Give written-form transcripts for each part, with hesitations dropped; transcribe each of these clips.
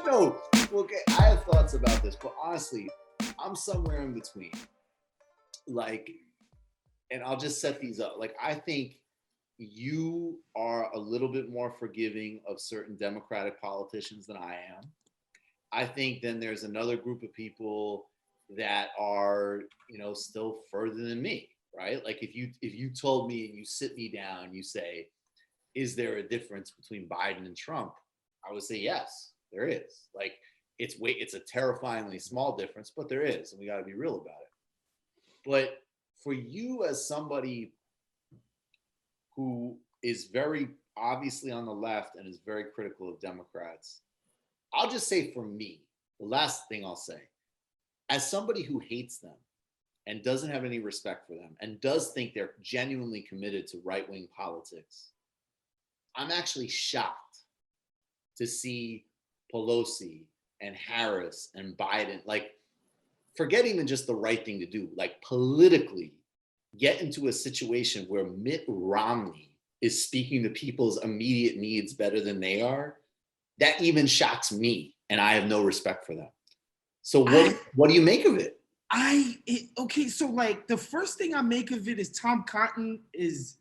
No, okay, I have thoughts about this, but honestly, I'm somewhere in between. Like, and I'll just set these up. Like, I think you are a little bit more forgiving of certain Democratic politicians than I am. I think then there's another group of people that are, still further than me, right? Like if you told me and you sit me down and you say, is there a difference between Biden and Trump? I would say yes, there is. Like it's a terrifyingly small difference, but there is, and we got to be real about it. But for you as somebody who is very obviously on the left and is very critical of Democrats, I'll just say for me, the last thing I'll say, as somebody who hates them and doesn't have any respect for them and does think they're genuinely committed to right-wing politics, I'm actually shocked to see Pelosi and Harris and Biden, like, forget even just the right thing to do, like politically get into a situation where Mitt Romney is speaking to people's immediate needs better than they are. That even shocks me, and I have no respect for them. So what do you make of it? Okay, so like the first thing I make of it is Tom Cotton is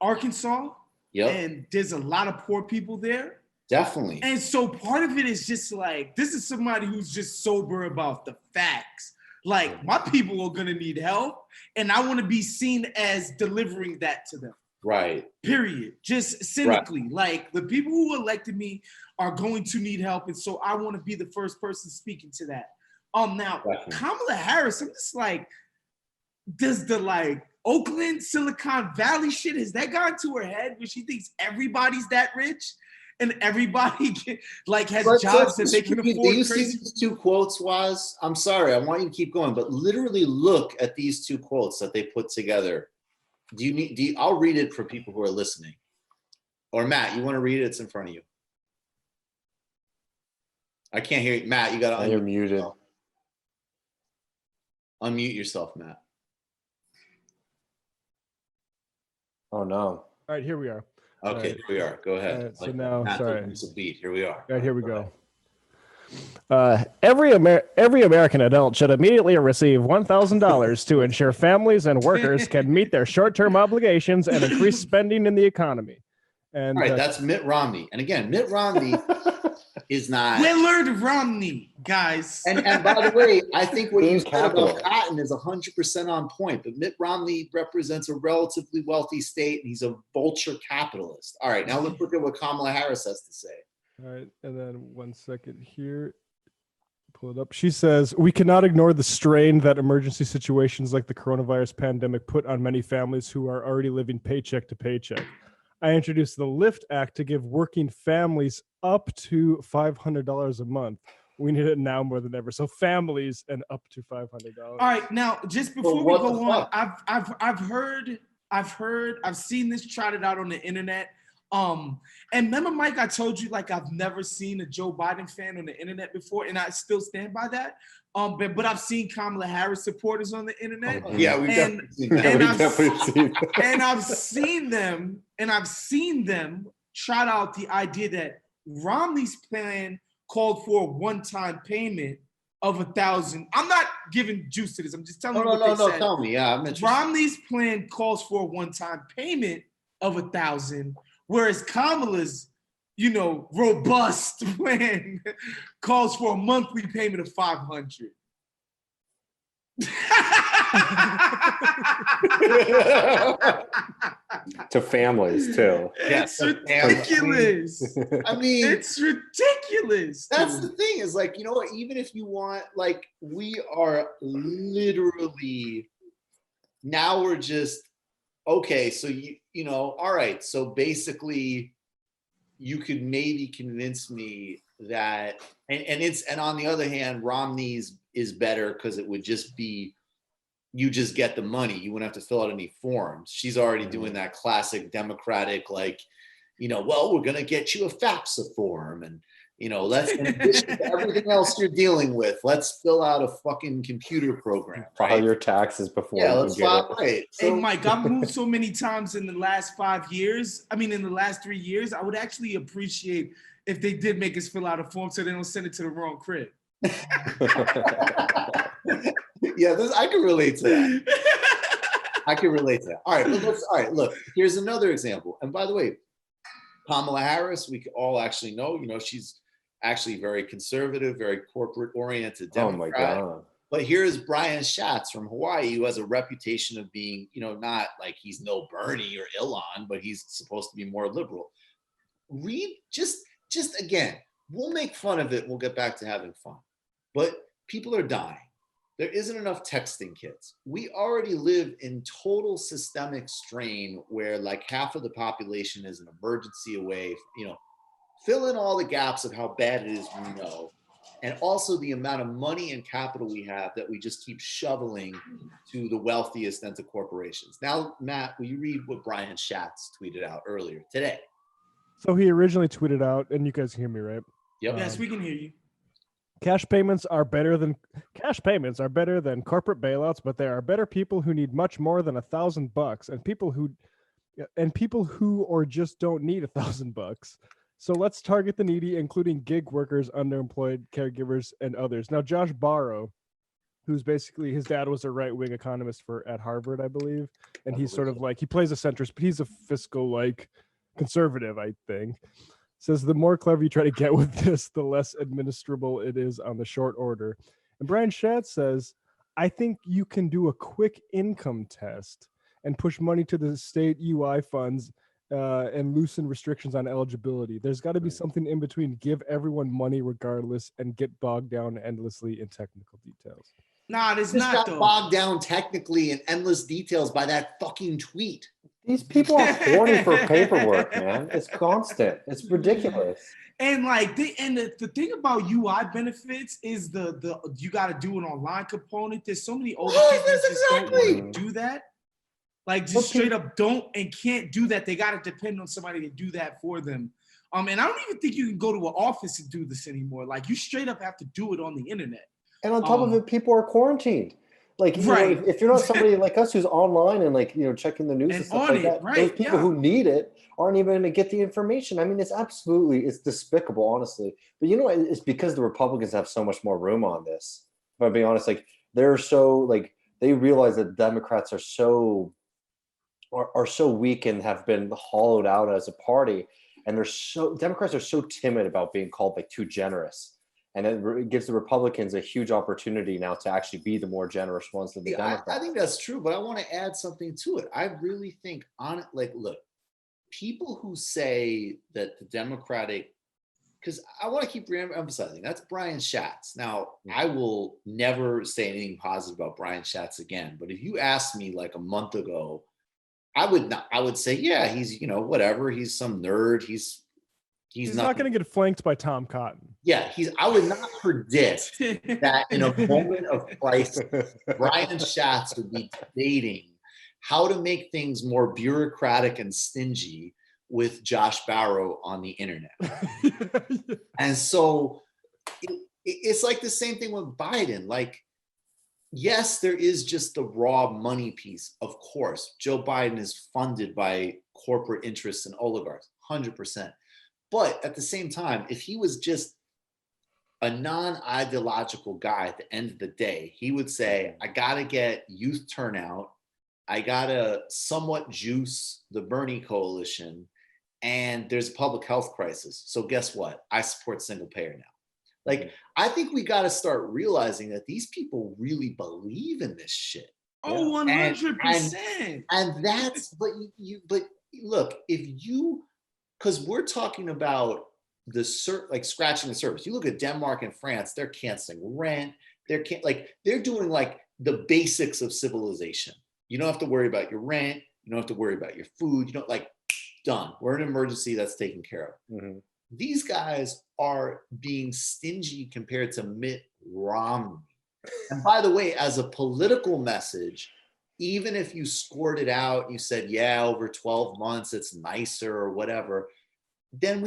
Arkansas, and there's a lot of poor people there. Definitely. And so part of it is just like, this is somebody who's just sober about the facts. Like, my people are gonna need help, and I want to be seen as delivering that to them. Right. Period. Just cynically, like the people who elected me are going to need help, and so I want to be the first person speaking to that. Now Kamala Harris, I'm just like, does the like Oakland, Silicon Valley shit, has that gone to her head where she thinks everybody's that rich and everybody has jobs that they can afford? Do you see these two quotes, Waz? I'm sorry, I want you to keep going, but literally look at these two quotes that they put together. I'll read it for people who are listening. Or Matt, you want to read it? It's in front of you. I can't hear you. Matt, you got to unmute. You're muted. Yourself. Unmute yourself, Matt. Oh, no. All right, here we are. Okay, here we are. Go ahead. So now, Matt, sorry. It's a beat. Here we are. All right, here we go. Every American adult should immediately receive $1,000 to ensure families and workers can meet their short-term obligations and increase spending in the economy. And all right, that's Mitt Romney. And again, Mitt Romney is not Willard Romney, guys. And by the way, I think what you said about Cotton is 100% on point. But Mitt Romney represents a relatively wealthy state, and he's a vulture capitalist. All right, now let's look at what Kamala Harris has to say. All right, and then 1 second here. Pull it up. She says, we cannot ignore the strain that emergency situations like the coronavirus pandemic put on many families who are already living paycheck to paycheck. I introduced the LIFT Act to give working families up to $500 a month. We need it now more than ever. So families and up to $500. All right, now just before we go on, I've seen this trotted out on the internet. And remember, Mike, I told you like I've never seen a Joe Biden fan on the internet before, and I still stand by that. But I've seen Kamala Harris supporters on the internet. Yeah, we've definitely seen that. And I've seen them trot out the idea that Romney's plan called for a one-time payment of $1,000. I'm not giving juice to this. I'm just telling you what they said. Tell me. Yeah, I'm interested. Romney's plan calls for a one-time payment of $1,000, whereas Kamala's, robust plan calls for a monthly payment of $500. To families too. It's ridiculous. I mean, it's ridiculous. That's the thing is like, you know what, even if you want, like, we are literally now we're just okay, so all right, so basically you could maybe convince me that and on the other hand, Romney's is better because it would just be you just get the money. You wouldn't have to fill out any forms. She's already doing that classic Democratic, like, well, we're going to get you a FAFSA form. And, let's, in addition to everything else you're dealing with, let's fill out a fucking computer program. File your taxes before you let's file it. Right. So, hey, Mike, I've moved so many times in the last 5 years. I mean, in the last 3 years, I would actually appreciate if they did make us fill out a form so they don't send it to the wrong crib. Yeah, I can relate to that. I can relate to that. All right, look, here's another example. And by the way, Kamala Harris, we all actually know, she's actually very conservative, very corporate oriented Democrat. Oh my God. But here's Brian Schatz from Hawaii, who has a reputation of being, not like he's no Bernie or Elon, but he's supposed to be more liberal. Read, just again, we'll make fun of it. We'll get back to having fun. But people are dying. There isn't enough texting kits. We already live in total systemic strain where like half of the population is an emergency away. Fill in all the gaps of how bad it is, and also the amount of money and capital we have that we just keep shoveling to the wealthiest and to corporations. Now, Matt, will you read what Brian Schatz tweeted out earlier today? So he originally tweeted out, and you guys hear me, right? Yep. Yes, we can hear you. Cash payments are better than corporate bailouts, but there are better people who need much more than $1,000, and people who or just don't need $1,000. So let's target the needy, including gig workers, underemployed, caregivers, and others. Now, Josh Barro, who's basically, his dad was a right-wing economist at Harvard, I believe, and he's sort of like, he plays a centrist, but he's a fiscal conservative, I think. Says the more clever you try to get with this, the less administrable it is on the short order. And Brian Schatz says, I think you can do a quick income test and push money to the state UI funds and loosen restrictions on eligibility. There's got to be something in between. Give everyone money regardless and get bogged down endlessly in technical details. Nah, there's not though. Bogged down technically in endless details by that fucking tweet. These people are horny for paperwork, man. It's constant. It's ridiculous. And the thing about UI benefits is the you got to do an online component. There's so many older people that just don't want to do that. Like just straight up don't and can't do that. They got to depend on somebody to do that for them. And I don't even think you can go to an office and do this anymore. Like you straight up have to do it on the internet. And on top of it, people are quarantined. Like, if you're not somebody like us who's online and checking the news and stuff like that, those people who need it aren't even going to get the information. I mean, it's despicable, honestly. But it's because the Republicans have so much more room on this. If I'm being honest, they're so they realize that Democrats are so weak and have been hollowed out as a party, and Democrats are so timid about being called too generous. And it gives the Republicans a huge opportunity now to actually be the more generous ones than the Democrats. I think that's true, but I want to add something to it. I really think look, people who say that the Democratic, because I want to keep emphasizing, that's Brian Schatz. Now, I will never say anything positive about Brian Schatz again, but if you asked me a month ago, I would say, yeah, he's, whatever. He's some nerd. He's not going to get flanked by Tom Cotton. Yeah, I would not predict that in a moment of crisis, Brian Schatz would be debating how to make things more bureaucratic and stingy with Josh Barro on the internet. And so it's the same thing with Biden. Yes, there is just the raw money piece. Of course, Joe Biden is funded by corporate interests and oligarchs, 100%. But at the same time, if he was just a non-ideological guy at the end of the day, he would say, I got to get youth turnout. I got to somewhat juice the Bernie coalition. And there's a public health crisis. So guess what? I support single payer now. I think we got to start realizing that these people really believe in this shit. Oh, 100%. And that's, but look, because we're talking about scratching the surface. You look at Denmark and France, they're canceling rent. They're doing the basics of civilization. You don't have to worry about your rent. You don't have to worry about your food. You don't done. We're in an emergency, that's taken care of. Mm-hmm. These guys are being stingy compared to Mitt Romney. And by the way, as a political message, even if you scored it out, you said, yeah, over 12 months, it's nicer or whatever, then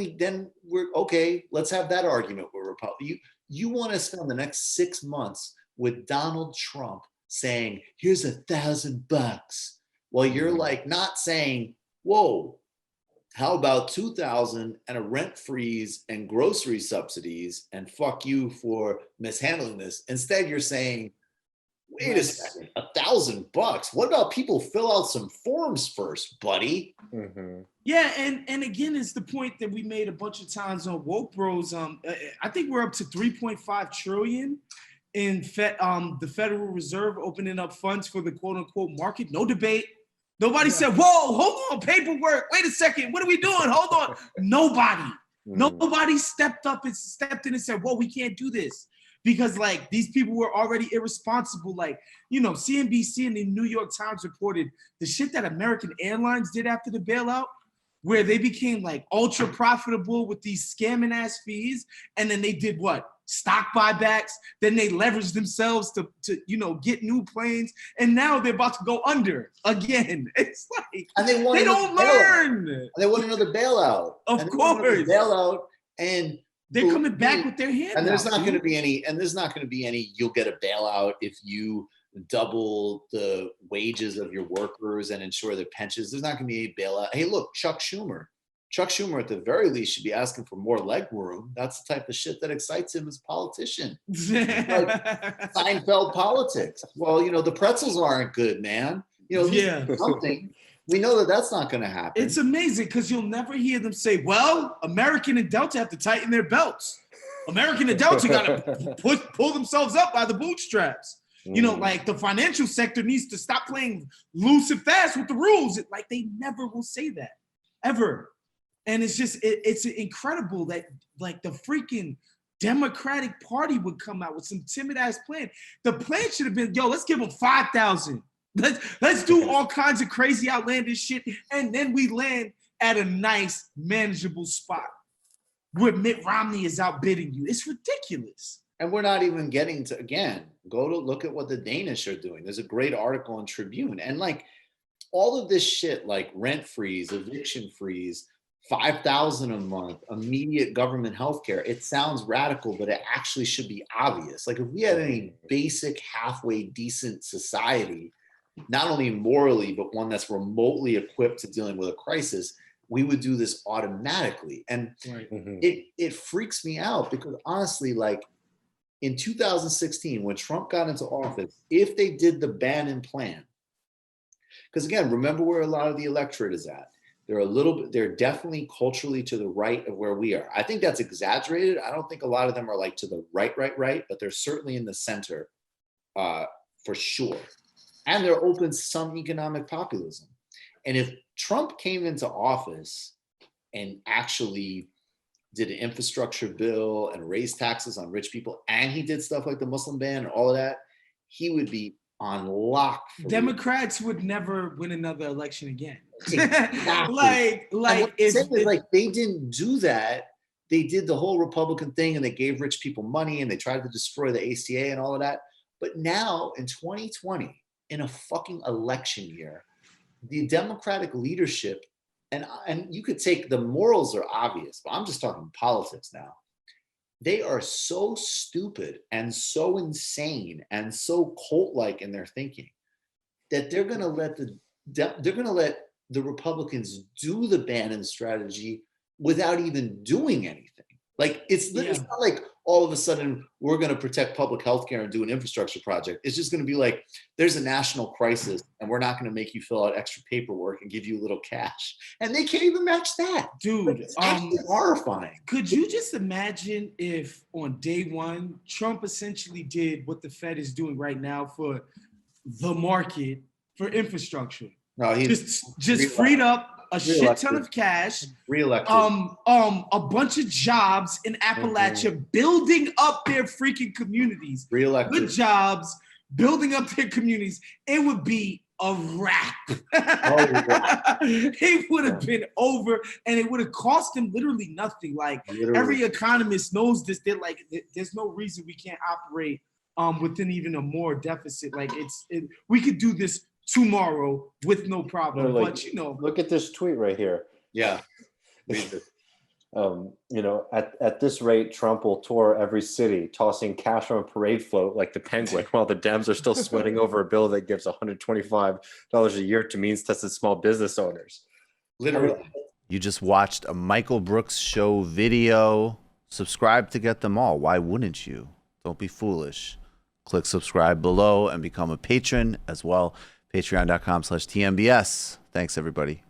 we're okay. Let's have that argument with Republicans. You want to spend the next 6 months with Donald Trump saying, here's $1,000. Well, you're not saying, whoa, How about 2,000 and a rent freeze and grocery subsidies, and fuck you for mishandling this? Instead, you're saying, wait a second, $1,000. What about people fill out some forms first, buddy? Mm-hmm. Yeah, and again, it's the point that we made a bunch of times on Woke Bros. I think we're up to 3.5 trillion in the Federal Reserve opening up funds for the quote unquote market. No debate. Nobody said, whoa, hold on, paperwork. Wait a second. What are we doing? Hold on. Nobody stepped up and stepped in and said, whoa, we can't do this. Because like these people were already irresponsible. Like, you know, CNBC and the New York Times reported the shit that American Airlines did after the bailout, where they became like ultra profitable with these scamming ass fees. And then they did what? Stock buybacks. Then they leveraged themselves to you know, get new planes. And now they're about to go under again. It's like, and they don't learn. And they want another bailout. Of course. Bailout. And they're coming back with their hands. And there's not going to be any, you'll get a bailout if you double the wages of your workers and ensure their pensions. There's not going to be any bailout. Hey, look, Chuck Schumer at the very least should be asking for more leg room. That's the type of shit that excites him as a politician. Like Seinfeld politics. Well, you know, the pretzels aren't good, man. You know, something. We know that that's not going to happen. It's amazing because you'll never hear them say, well, American and Delta have to tighten their belts. American and Delta got to pull themselves up by the bootstraps. You know, like the financial sector needs to stop playing loose and fast with the rules. Like they never will say that, ever. And it's just, it's incredible that like the freaking Democratic Party would come out with some timid ass plan. The plan should have been, yo, let's give them 5,000. Let's do all kinds of crazy outlandish shit. And then we land at a nice, manageable spot where Mitt Romney is outbidding you. It's ridiculous. And we're not even getting to, again, go to look at what the Danish are doing. There's a great article in Tribune. And like all of this shit, like rent freeze, eviction freeze, 5,000 a month, immediate government healthcare. It sounds radical, but it actually should be obvious. Like if we had any basic, halfway decent society, not only morally, but one that's remotely equipped to dealing with a crisis, we would do this automatically. And it freaks me out because honestly, like in 2016, when Trump got into office, if they did the Bannon plan, because again, remember where a lot of the electorate is at. They're definitely culturally to the right of where we are. I think that's exaggerated. I don't think a lot of them are like to the right, but they're certainly in the center for sure. And they're open to some economic populism. And if Trump came into office and actually did an infrastructure bill and raised taxes on rich people, and he did stuff like the Muslim ban and all of that, he would be on lock. Democrats would never win another election again. Exactly. like they didn't do that. They did the whole Republican thing and they gave rich people money and they tried to destroy the ACA and all of that. But now in 2020, in a fucking election year, the Democratic leadership, and you could take the morals are obvious, but I'm just talking politics now. They are so stupid and so insane and so cult-like in their thinking that they're going to let the Republicans do the Bannon strategy without even doing anything. Like it's not like all of a sudden we're going to protect public health care and do an infrastructure project. It's just going to be like, there's a national crisis and we're not going to make you fill out extra paperwork and give you a little cash. And they can't even match that. Dude, it's horrifying. Could you just imagine if on day one, Trump essentially did what the Fed is doing right now for the market for infrastructure? No, just freed up a shit ton of cash, a bunch of jobs in Appalachia, building up their freaking communities, good jobs, building up their communities. It would be a wrap. It would have been over, and it would have cost them literally nothing. Like every economist knows this. They're like, there's no reason we can't operate within even a more deficit. Like we could do this tomorrow with no problem. No, like, but you know, look at this tweet right here. Yeah. You know, at this rate, Trump will tour every city, tossing cash on a parade float like the Penguin, while the Dems are still sweating over a bill that gives $125 a year to means-tested small business owners. Literally. You just watched a Michael Brooks show video. Subscribe to get them all. Why wouldn't you? Don't be foolish. Click subscribe below and become a patron as well. Patreon.com/TMBS. Thanks, everybody.